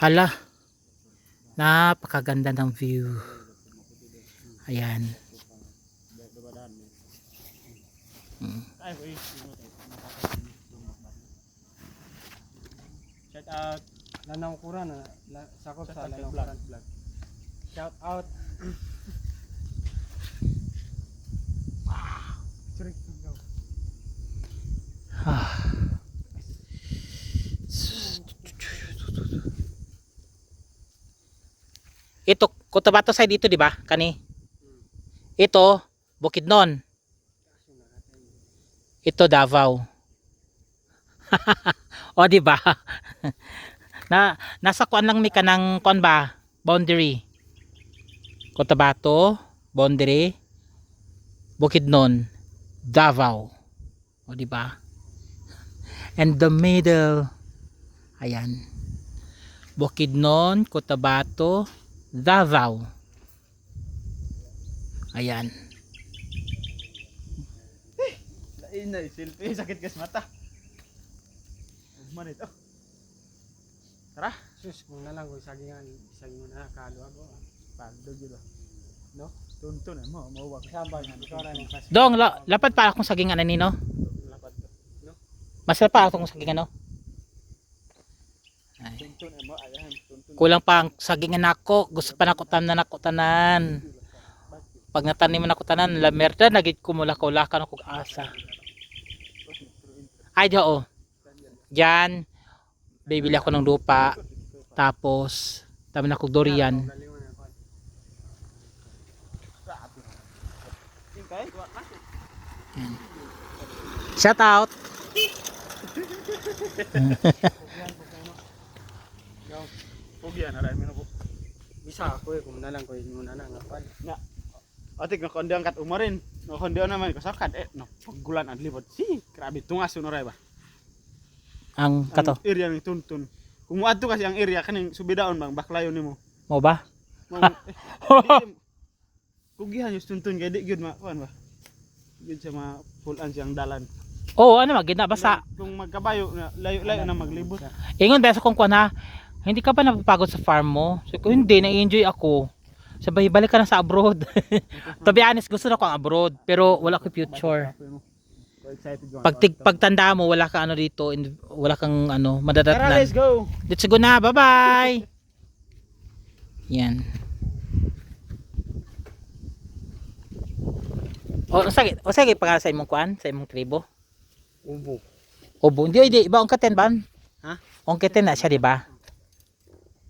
Hala, napakaganda ng view. Ayan. Shout out Lanang Kuran na sakop sa Lanang Kuran vlog. Shout out. Ito, Cotabato side dito, di ba? Kani. Ito, Bukidnon. Ito Davao. O di ba? Nasa kuan lang mi kanang kuan ba? Boundary. Cotabato, boundary. Bukidnon, Davao. O di ba? And the middle. Ayan. Bukidnon, Cotabato, Davao. Ayan. Lain na selfie sakit kas mata. Manit oh. Tara, sus kung na lang kung sagingan mo na kalo ako. Pagdo gyud ba. No? Tuntun mo mauwa kasambal nga ikaw ra ni pas. Dong, lapad pa akong saging ano nino. Lapad ko. No? Masarap pa akong saging ano. Ay. Tuntun mo ayahan tuntun. Kulang pa ang sagingan nako. Gusto pa nako tanan. Pag natanim nako tanan, la merda nagit ko mula ko lakan ako asa. Ay do. Diyan bibili ako ng lupa. Tapos tama na ko durian. Shout out. Pugyan ara mi no. Bisa ako kung na lang ko muna na ngapal. Na. Atik na kondang kat umarin. No kondang naman kasakat no paggulan adlibot. Si, grabe tungas unoray ba. Ang kato. Ang area ni tuntun. Kung muadto kasi ang area kaning subidaon bang baklayon nimo. Mo ba? Kugihan yung tuntun kay di gyud ma kuan ba. Gyud sa mapulan siyang dalan. Oo, ano magina basta. Kung magkabayo layo-layo na maglibot. Ingon beso kong kuan ha. Hindi ka ba napapagod sa farm mo? So, kung hindi, na-enjoy ako. Sabay, balik ka na sa abroad. To be honest, gusto na ko ang abroad. Pero wala ko future. Pagtanda mo, wala ka ano dito. Wala kang ano, madadatnan. Tara, let's go! Let's go na, bye-bye! Yan. O sige, pangalan sa imong kuan? Sa imong tribo? Ubo. Obo. Hindi, iba ang katen ba? Ha? Ang katen na siya, di ba?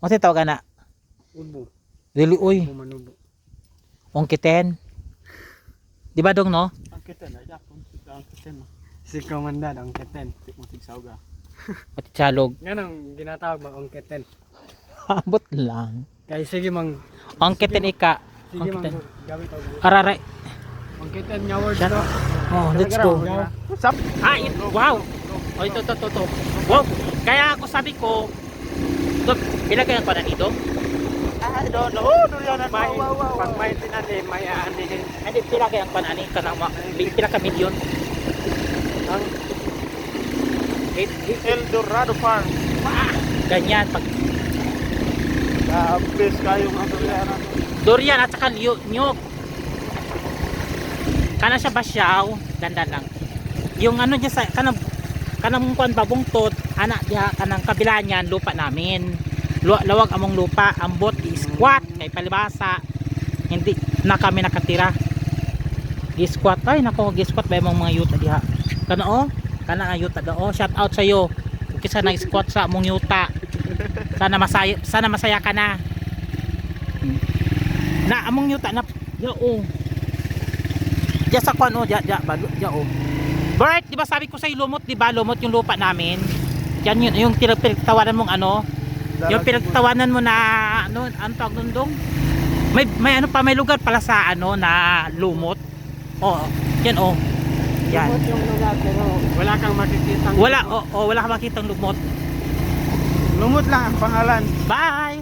Ano tawag na? Ubo. Dili, uy. Manubo. Ang kiten. Di ba dong, no? Ang keten ay Japon. Ang keten. Si Komanda ang keten. Si Musig Sauga. Pati chalog. Yan ang ginatawag mga ang keten. Abot lang. Kaya sige mang Ang kiten ika. sige Ang mang kiten. gamit og Araray. ang keten nya word no. Oh, let's go. Sap. Ah, wow. Oh, ito. Wow. Kaya ako sabi ko, Dok, pila kayang panan dito? I don't know. Durian na may pag may tinali may ani. Hindi, pila kayang panan ni kanang pila ka milyon? Ang El Dorado Farm. Ganyan pag Best kayong ang durian. durian at saka nyog. Kana siya basyaw, ganda lang. Yung ano niya sa kanang kuan babungtot, ana diha kanang kabila niyan lupa namin. Lawag among lupa, ambot i-squat kay palibasa. Hindi na kami nakatira. Gi-squat ay nako, gi-squat ba yung mga yuta diha. Kana kana ang yuta do. Shout out sa iyo. Kisa nag-squat sa among yuta. Sana masaya ka na. Na among yuta na yo Diya sa kwan diya Bert, di ba sabi ko sa lumot, di ba? Lumot yung lupa namin. Yan yun, yung pinagtawanan mong ano. Yung pinagtawanan mo na ano tawag nun dong? May ano pa, may lugar pala sa ano na lumot. Oh, yan Yan. Lumot yung lugar pero wala kang makikitang Wala kang makitang lumot. Lumot lang ang pangalan. Bye.